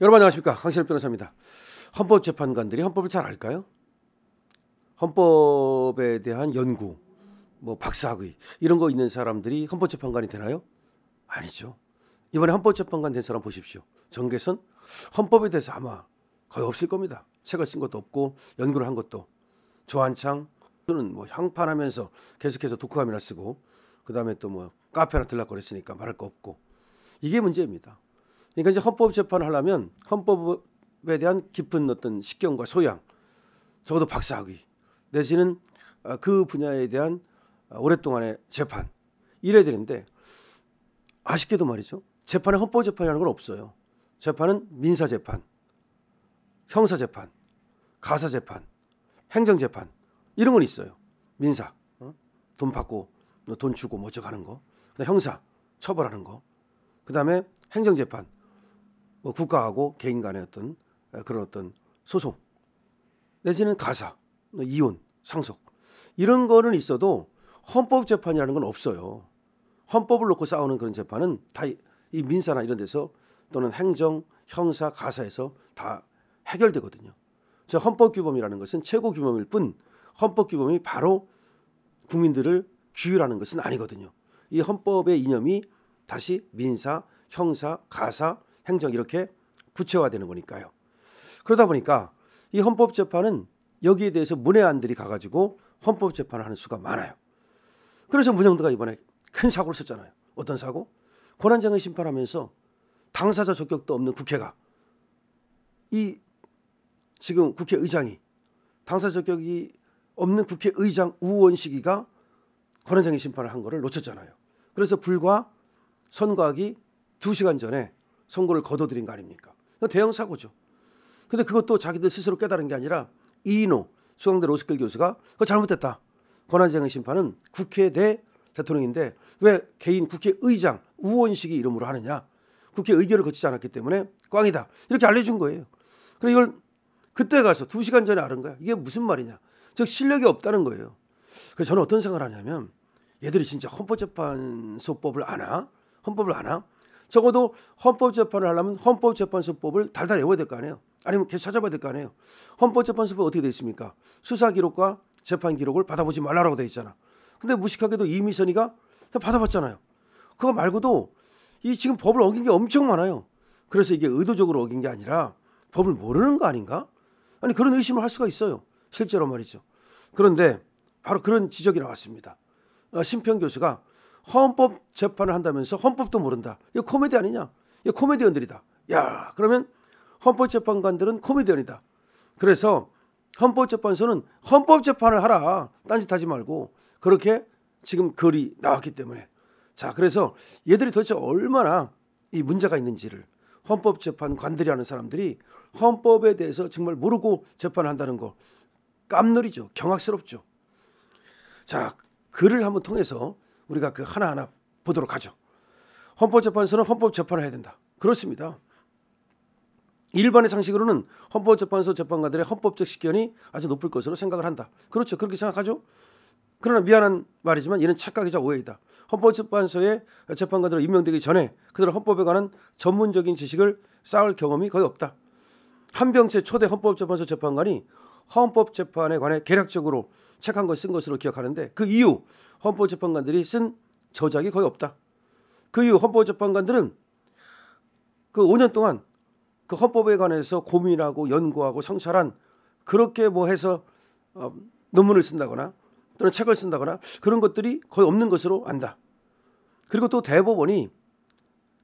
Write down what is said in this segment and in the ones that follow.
여러분 안녕하십니까, 강신업 변호사입니다. 헌법재판관들이 헌법을 잘 알까요? 헌법에 대한 연구, 박사학위 이런 거 있는 사람들이 헌법재판관이 되나요? 아니죠. 이번에 헌법재판관 된 사람 보십시오. 정계선 헌법에 대해서 아마 거의 없을 겁니다. 책을 쓴 것도 없고 연구를 한 것도. 조한창 또는 향판하면서 계속해서 독후감이나 쓰고, 그 다음에 또 카페나 들락거렸으니까 말할 거 없고. 이게 문제입니다. 그러니까 이제 헌법재판을 하려면 헌법에 대한 깊은 어떤 식견과 소양, 적어도 박사학위 내지는 그 분야에 대한 오랫동안의 재판 이래야 되는데, 아쉽게도 말이죠, 재판에 헌법재판이라는 건 없어요. 재판은 민사재판, 형사재판, 가사재판, 행정재판 이런 건 있어요. 민사, 돈 받고 돈 주고 어쩌고 거. 그다음에 형사, 처벌하는 거. 그다음에 행정재판, 국가하고 개인 간의 그런 소송, 내지는 가사, 이혼, 상속 이런 거는 있어도 헌법재판이라는 건 없어요. 헌법을 놓고 싸우는 그런 재판은 다 이 민사나 이런 데서 또는 행정, 형사, 가사에서 다 해결되거든요. 저 헌법규범이라는 것은 최고규범일 뿐, 헌법규범이 바로 국민들을 규율하는 것은 아니거든요. 이 헌법의 이념이 다시 민사, 형사, 가사, 행정 이렇게 구체화되는 거니까요. 그러다 보니까 이 헌법재판은 여기에 대해서 문외한들이 가가지고 헌법재판을 하는 수가 많아요. 그래서 문영도가 이번에 큰 사고를 썼잖아요. 어떤 사고? 권한쟁의 심판하면서 당사자 적격도 없는 국회가, 이 지금 국회의장이 당사자 적격이 없는 국회의장 우원식이가 권한쟁의 심판을 한 거를 놓쳤잖아요. 그래서 불과 선고하기 2시간 전에 선고를 거둬들인 거 아닙니까? 대형 사고죠. 근데 그것도 자기들 스스로 깨달은 게 아니라 이인호 수강대 로스쿨 교수가 그거 잘못됐다. 권한쟁의 심판은 국회 대 대통령인데 왜 개인 국회의장 우원식이 이름으로 하느냐. 국회 의결을 거치지 않았기 때문에 꽝이다. 이렇게 알려준 거예요. 그래서 이걸 그때 가서 2시간 전에 알은 거야. 이게 무슨 말이냐. 즉 실력이 없다는 거예요. 그래서 저는 어떤 생각을 하냐면, 얘들이 진짜 헌법재판소법을 아나? 헌법을 아나? 적어도 헌법재판을 하려면 헌법재판소법을 달달 외워야 될 거 아니에요. 아니면 계속 찾아봐야 될 거 아니에요. 헌법재판소법 어떻게 돼 있습니까? 수사기록과 재판기록을 받아보지 말라고 돼 있잖아. 근데 무식하게도 이미선이가 받아봤잖아요. 그거 말고도 이 지금 법을 어긴 게 엄청 많아요. 그래서 이게 의도적으로 어긴 게 아니라 법을 모르는 거 아닌가? 아니, 그런 의심을 할 수가 있어요. 실제로 말이죠. 그런데 바로 그런 지적이 나왔습니다. 심평 교수가 헌법 재판을 한다면서 헌법도 모른다. 이거 코미디 아니냐? 이거 코미디언들이다. 야, 그러면 헌법재판관들은 코미디언이다. 그래서 헌법재판소는 헌법재판을 하라. 딴짓하지 말고. 그렇게 지금 글이 나왔기 때문에. 자, 그래서 얘들이 도대체 얼마나 이 문제가 있는지를, 헌법재판관들이 하는 사람들이 헌법에 대해서 정말 모르고 재판을 한다는 거 깜놀이죠. 경악스럽죠. 자, 글을 한번 통해서 우리가 그 하나하나 보도록 하죠. 헌법재판소는 헌법재판을 해야 된다. 그렇습니다. 일반의 상식으로는 헌법재판소 재판관들의 헌법적 식견이 아주 높을 것으로 생각을 한다. 그렇죠. 그렇게 생각하죠. 그러나 미안한 말이지만 이는 착각이자 오해이다. 헌법재판소의 재판관들로 임명되기 전에 그들은 헌법에 관한 전문적인 지식을 쌓을 경험이 거의 없다. 한병채 초대 헌법재판소 재판관이 헌법재판에 관해 개략적으로 책 한 권 쓴 것으로 기억하는데, 그 이후 헌법재판관들이 쓴 저작이 거의 없다. 그 이후 헌법재판관들은 그 5년 동안 그 헌법에 관해서 고민하고 연구하고 성찰한, 그렇게 해서 논문을 쓴다거나 또는 책을 쓴다거나 그런 것들이 거의 없는 것으로 안다. 그리고 또 대법원이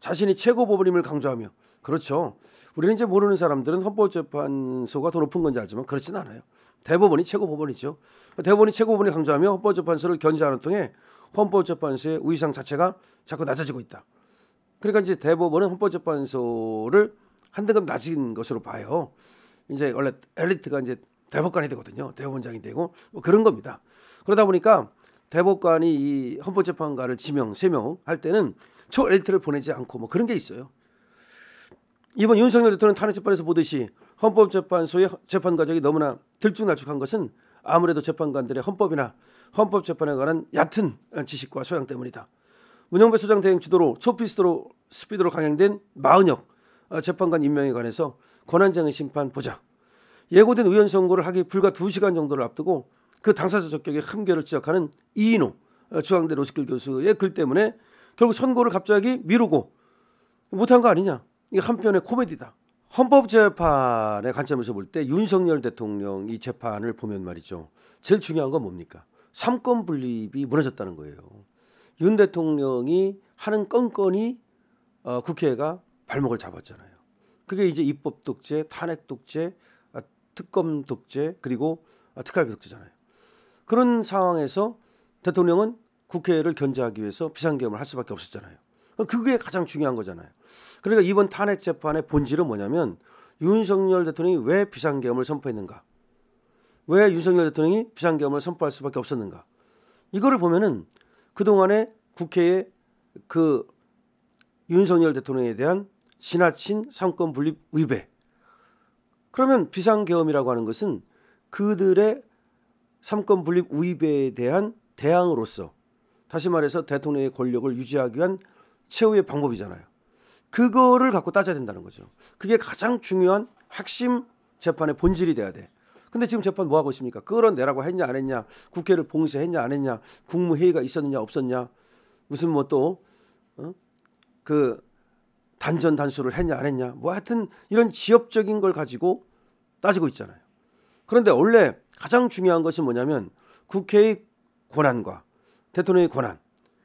자신이 최고법원임을 강조하며, 그렇죠. 우리는 이제 모르는 사람들은 헌법재판소가 더 높은 건지 알지만 그렇지는 않아요. 대법원이 최고법원이죠. 대법원이 최고법원이 강조하며 헌법재판소를 견제하는 통해 헌법재판소의 우위상 자체가 자꾸 낮아지고 있다. 그러니까 이제 대법원은 헌법재판소를 한 등급 낮은 것으로 봐요. 이제 원래 엘리트가 이제 대법관이 되거든요. 대법원장이 되고 그런 겁니다. 그러다 보니까 대법관이 이 헌법재판관을 세명할 때는 초 엘리트를 보내지 않고 그런 게 있어요. 이번 윤석열 대통령 탄핵재판에서 보듯이 헌법재판소의 재판 과정이 너무나 들쭉날쭉한 것은 아무래도 재판관들의 헌법이나 헌법재판에 관한 얕은 지식과 소양 때문이다. 문영배 소장 대행 주도로 초피스피드로 강행된 마은혁 재판관 임명에 관해서 권한쟁의 심판 보자. 예고된 의원 선고를 하기 불과 2시간 정도를 앞두고 그 당사자 적격의 흠결을 지적하는 이인호 중앙대 로스쿨 교수의 글 때문에 결국 선고를 갑자기 미루고 못한 거 아니냐. 이게 한편의 코미디다. 헌법재판의 관점에서 볼 때 윤석열 대통령 이 재판을 보면 말이죠. 제일 중요한 건 뭡니까? 삼권 분립이 무너졌다는 거예요. 윤 대통령이 하는 건건이 국회가 발목을 잡았잖아요. 그게 이제 입법 독재, 탄핵 독재, 특검 독재, 그리고 특활비 독재잖아요. 그런 상황에서 대통령은 국회를 견제하기 위해서 비상계엄을 할 수밖에 없었잖아요. 그게 가장 중요한 거잖아요. 그러니까 이번 탄핵 재판의 본질은 뭐냐면 윤석열 대통령이 왜 비상계엄을 선포했는가? 왜 윤석열 대통령이 비상계엄을 선포할 수밖에 없었는가? 이거를 보면은 그동안에 국회의 그 윤석열 대통령에 대한 지나친 삼권 분립 위배. 그러면 비상계엄이라고 하는 것은 그들의 삼권 분립 위배에 대한 대항으로서, 다시 말해서 대통령의 권력을 유지하기 위한 최후의 방법이잖아요. 그거를 갖고 따져야 된다는 거죠. 그게 가장 중요한 핵심 재판의 본질이 돼야 돼. 근데 지금 재판 뭐 하고 있습니까? 끌어내라고 했냐 안 했냐, 국회를 봉쇄했냐 안 했냐, 국무회의가 있었느냐 없었냐, 무슨 뭐 또 그 단전 단수를 했냐 안 했냐, 뭐 하여튼 이런 지엽적인 걸 가지고 따지고 있잖아요. 그런데 원래 가장 중요한 것이 뭐냐면 국회의 권한과 대통령의 권한,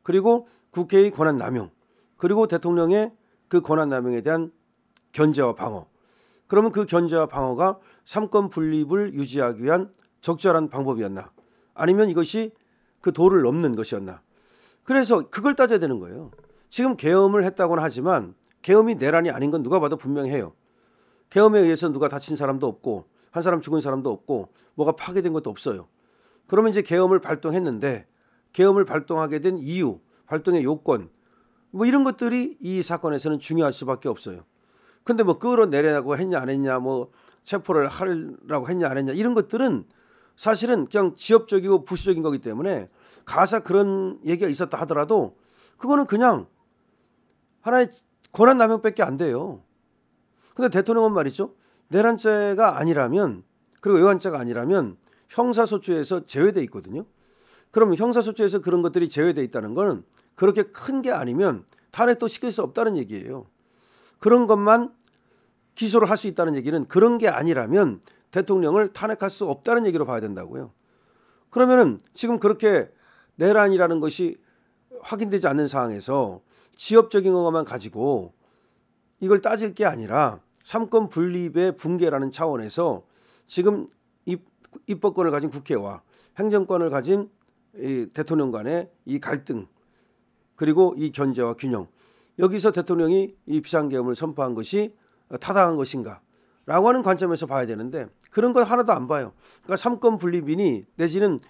그리고 국회의 권한 남용, 그리고 대통령의 그 권한 남용에 대한 견제와 방어. 그러면 그 견제와 방어가 삼권 분립을 유지하기 위한 적절한 방법이었나? 아니면 이것이 그 도를 넘는 것이었나? 그래서 그걸 따져야 되는 거예요. 지금 계엄을 했다고는 하지만 계엄이 내란이 아닌 건 누가 봐도 분명해요. 계엄에 의해서 누가 다친 사람도 없고 한 사람 죽은 사람도 없고 뭐가 파괴된 것도 없어요. 그러면 이제 계엄을 발동했는데 계엄을 발동하게 된 이유, 발동의 요건, 뭐 이런 것들이 이 사건에서는 중요할 수밖에 없어요. 근데 뭐 끌어내려고 했냐 안 했냐, 뭐 체포를 하려고 했냐 안 했냐, 이런 것들은 사실은 그냥 지엽적이고 부수적인 거기 때문에 가사 그런 얘기가 있었다 하더라도 그거는 그냥 하나의 권한 남용밖에 안 돼요. 근데 대통령은 말이죠, 내란죄가 아니라면, 그리고 외환죄가 아니라면 형사소추에서 제외돼 있거든요. 그러면 형사소추에서 그런 것들이 제외돼 있다는 건 그렇게 큰 게 아니면 탄핵도 시킬 수 없다는 얘기예요. 그런 것만 기소를 할 수 있다는 얘기는 그런 게 아니라면 대통령을 탄핵할 수 없다는 얘기로 봐야 된다고요. 그러면은 지금 그렇게 내란이라는 것이 확인되지 않는 상황에서 지엽적인 것만 가지고 이걸 따질 게 아니라 삼권 분립의 붕괴라는 차원에서 지금 입법권을 가진 국회와 행정권을 가진 이 대통령 간의 이 갈등, 그리고 이 견제와 균형, 여기서 대통령이 이 비상계엄을 선포한 것이 타당한 것인가 라고 하는 관점에서 봐야 되는데 그런 건 하나도 안 봐요. 그러니까 삼권 분립이니 내지는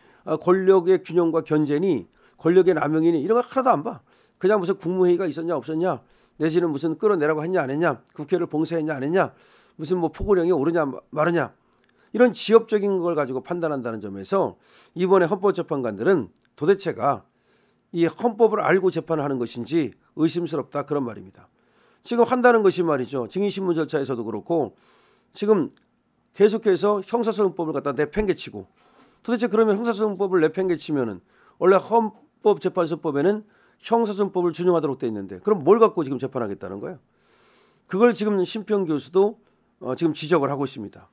권력의 균형과 견제니 권력의 남용이니 이런 거 하나도 안 봐. 그냥 무슨 국무회의가 있었냐 없었냐, 내지는 무슨 끌어내라고 했냐 안 했냐, 국회를 봉쇄했냐 안 했냐, 무슨 뭐 포고령이 오르냐 마르냐, 이런 지엽적인 걸 가지고 판단한다는 점에서 이번에 헌법재판관들은 도대체가 이 헌법을 알고 재판을 하는 것인지 의심스럽다, 그런 말입니다. 지금 한다는 것이 말이죠, 증인신문 절차에서도 그렇고 지금 계속해서 형사소송법을 갖다 내팽개치고, 도대체 그러면 형사소송법을 내팽개치면은 원래 헌법재판소법에는 형사소송법을 준용하도록 돼 있는데 그럼 뭘 갖고 지금 재판하겠다는 거예요? 그걸 지금 심평 교수도 지금 지적을 하고 있습니다.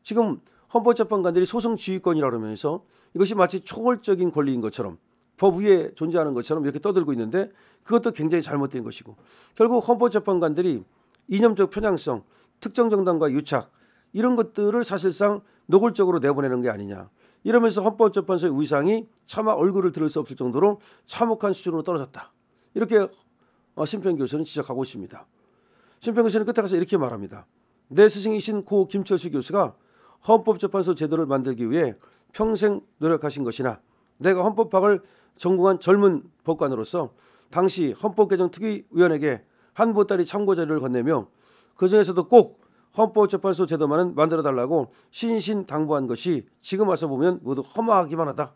지금 헌법재판관들이 소송지휘권이라 그러면서 이것이 마치 초월적인 권리인 것처럼, 법 위에 존재하는 것처럼 이렇게 떠들고 있는데 그것도 굉장히 잘못된 것이고, 결국 헌법재판관들이 이념적 편향성, 특정 정당과 유착, 이런 것들을 사실상 노골적으로 내보내는 게 아니냐, 이러면서 헌법재판소의 위상이 차마 얼굴을 들을 수 없을 정도로 참혹한 수준으로 떨어졌다, 이렇게 심평 교수는 지적하고 있습니다. 심평 교수는 끝에 가서 이렇게 말합니다. 내 스승이신 고 김철수 교수가 헌법재판소 제도를 만들기 위해 평생 노력하신 것이나 내가 헌법학을 전공한 젊은 법관으로서 당시 헌법개정특위위원회에게 한 보따리 참고 자료를 건네며 그중에서도 꼭 헌법재판소 제도만은 만들어달라고 신신당부한 것이 지금 와서 보면 모두 허망하기만 하다.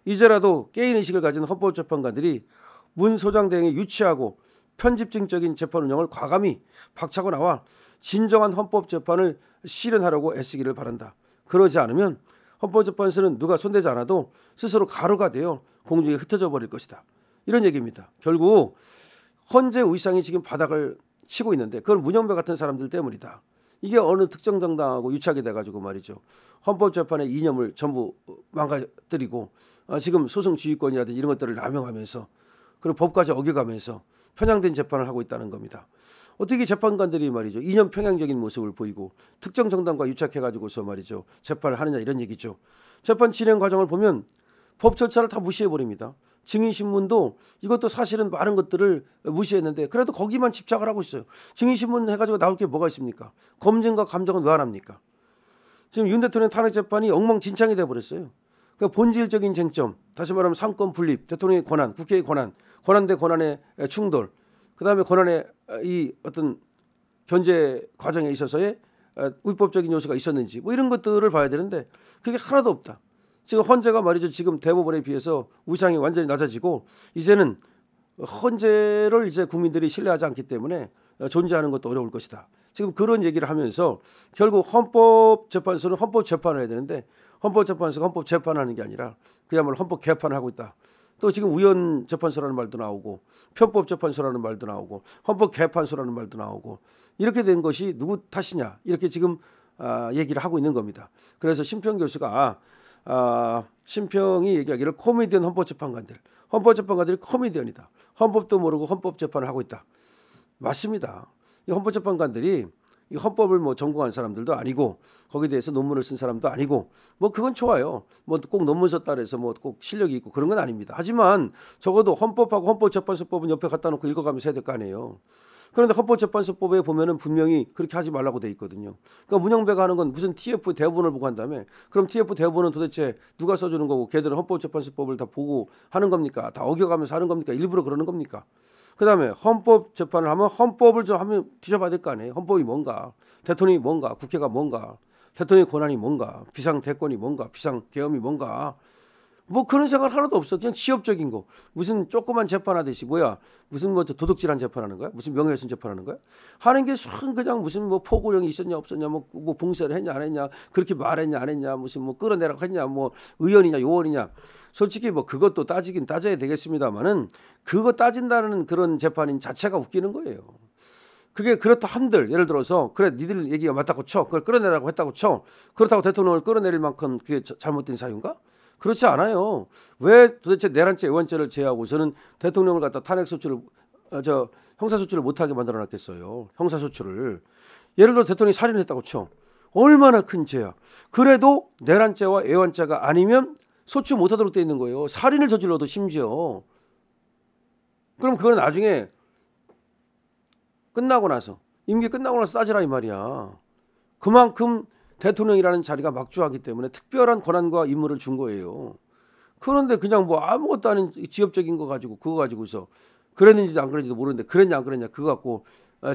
이제라도 깨인의식을 가진 헌법재판관들이 문 소장 대행이 유치하고 편집증적인 재판 운영을 과감히 박차고 나와 진정한 헌법재판을 실현하려고 애쓰기를 바란다. 그러지 않으면 헌법재판소는 누가 손대지 않아도 스스로 가루가 되어 공중에 흩어져 버릴 것이다. 이런 얘기입니다. 결국 헌재 의상이 지금 바닥을 치고 있는데 그건 문영배 같은 사람들 때문이다. 이게 어느 특정 정당하고 유착이 돼가지고 말이죠. 헌법재판의 이념을 전부 망가뜨리고 지금 소송지휘권이라든지 이런 것들을 남용하면서 그리고 법까지 어겨가면서 편향된 재판을 하고 있다는 겁니다. 어떻게 재판관들이 말이죠. 이념 편향적인 모습을 보이고 특정 정당과 유착해가지고서 말이죠. 재판을 하느냐 이런 얘기죠. 재판 진행 과정을 보면 법 절차를 다 무시해버립니다. 증인신문도 이것도 사실은 많은 것들을 무시했는데 그래도 거기만 집착을 하고 있어요. 증인신문 해가지고 나올 게 뭐가 있습니까? 검증과 감정은 왜 안 합니까? 지금 윤 대통령 탄핵 재판이 엉망진창이 돼버렸어요. 그러니까 본질적인 쟁점, 다시 말하면 상권 분립, 대통령의 권한, 국회의 권한, 권한 대 권한의 충돌, 그다음에 권한의 이 어떤 견제 과정에 있어서의 위법적인 요소가 있었는지 뭐 이런 것들을 봐야 되는데 그게 하나도 없다. 지금 헌재가 말이죠. 지금 대법원에 비해서 위상이 완전히 낮아지고 이제는 헌재를 이제 국민들이 신뢰하지 않기 때문에 존재하는 것도 어려울 것이다. 지금 그런 얘기를 하면서 결국 헌법재판소는 헌법재판을 해야 되는데 헌법재판소가 헌법재판하는 게 아니라 그야말로 헌법 개판을 하고 있다. 또 지금 우연재판소라는 말도 나오고 편법재판소라는 말도 나오고 헌법개판소라는 말도 나오고 이렇게 된 것이 누구 탓이냐 이렇게 지금 얘기를 하고 있는 겁니다. 그래서 심평 교수가 심평이 얘기하기를 코미디언 헌법재판관들이 코미디언이다. 헌법도 모르고 헌법재판을 하고 있다. 맞습니다. 이 헌법재판관들이 이 헌법을 뭐 전공한 사람들도 아니고 거기에 대해서 논문을 쓴 사람도 아니고 뭐 그건 좋아요. 뭐 꼭 논문 썼다 해서 뭐 꼭 실력이 있고 그런 건 아닙니다. 하지만 적어도 헌법하고 헌법재판소법은 옆에 갖다 놓고 읽어가면서 해야 될 거 아니에요. 그런데 헌법재판소법에 보면은 분명히 그렇게 하지 말라고 돼 있거든요. 그러니까 문영배가 하는 건 무슨 TF 대본을 보고 한다며. 그럼 TF 대본은 도대체 누가 써주는 거고 걔들은 헌법재판소법을 다 보고 하는 겁니까? 다 어겨가면서 하는 겁니까? 일부러 그러는 겁니까? 그다음에 헌법 재판을 하면 헌법을 좀 하면 뒤져봐야 될 거 아니에요. 헌법이 뭔가, 대통령이 뭔가, 국회가 뭔가, 대통령의 권한이 뭔가, 비상대권이 뭔가, 비상계엄이 뭔가 뭐 그런 생각 하나도 없어. 그냥 취업적인 거. 무슨 조그만 재판하듯이 뭐야. 무슨 뭐 도둑질한 재판하는 거야? 무슨 명예훼손 재판하는 거야? 하는 게 그냥 무슨 뭐 포고령이 있었냐 없었냐 뭐 봉쇄를 했냐 안 했냐 그렇게 말했냐 안 했냐 무슨 뭐 끌어내라고 했냐 뭐 의원이냐 요원이냐 솔직히 뭐 그것도 따지긴 따져야 되겠습니다만은 그거 따진다는 그런 재판인 자체가 웃기는 거예요. 그게 그렇다 한들 예를 들어서 그래 니들 얘기가 맞다고 쳐 그걸 끌어내라고 했다고 쳐 그렇다고 대통령을 끌어내릴 만큼 그게 잘못된 사유인가? 그렇지 않아요. 왜 도대체 내란죄, 애완죄를 제외하고서는 대통령을 갖다 탄핵소추를 형사소추를 못하게 만들어놨겠어요. 형사소추를. 예를 들어 대통령이 살인을 했다고 쳐. 얼마나 큰 죄야. 그래도 내란죄와 애완죄가 아니면 소추 못하도록 돼 있는 거예요. 살인을 저질러도 심지어. 그럼 그건 나중에 끝나고 나서 임기 끝나고 나서 따지라 이 말이야. 그만큼 대통령이라는 자리가 막중하기 때문에 특별한 권한과 임무를 준 거예요. 그런데 그냥 뭐 아무것도 아닌 지엽적인 거 가지고 그거 가지고서 그랬는지도 안 그랬는지도 모르는데 그랬냐 안 그랬냐 그거 갖고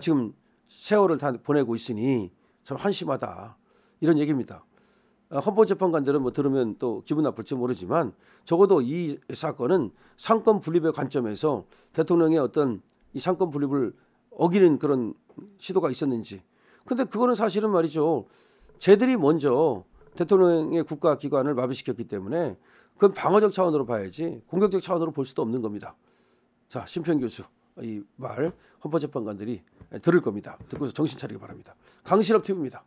지금 세월을 다 보내고 있으니 참 한심하다. 이런 얘기입니다. 헌법재판관들은 뭐 들으면 또 기분 나쁠지 모르지만 적어도 이 사건은 상권 분립의 관점에서 대통령의 어떤 이 상권 분립을 어기는 그런 시도가 있었는지. 근데 그거는 사실은 말이죠. 쟤들이 먼저 대통령의 국가기관을 마비시켰기 때문에 그건 방어적 차원으로 봐야지 공격적 차원으로 볼 수도 없는 겁니다. 자, 심평 교수 이 말 헌법재판관들이 들을 겁니다. 듣고서 정신 차리기 바랍니다. 강신업 TV입니다.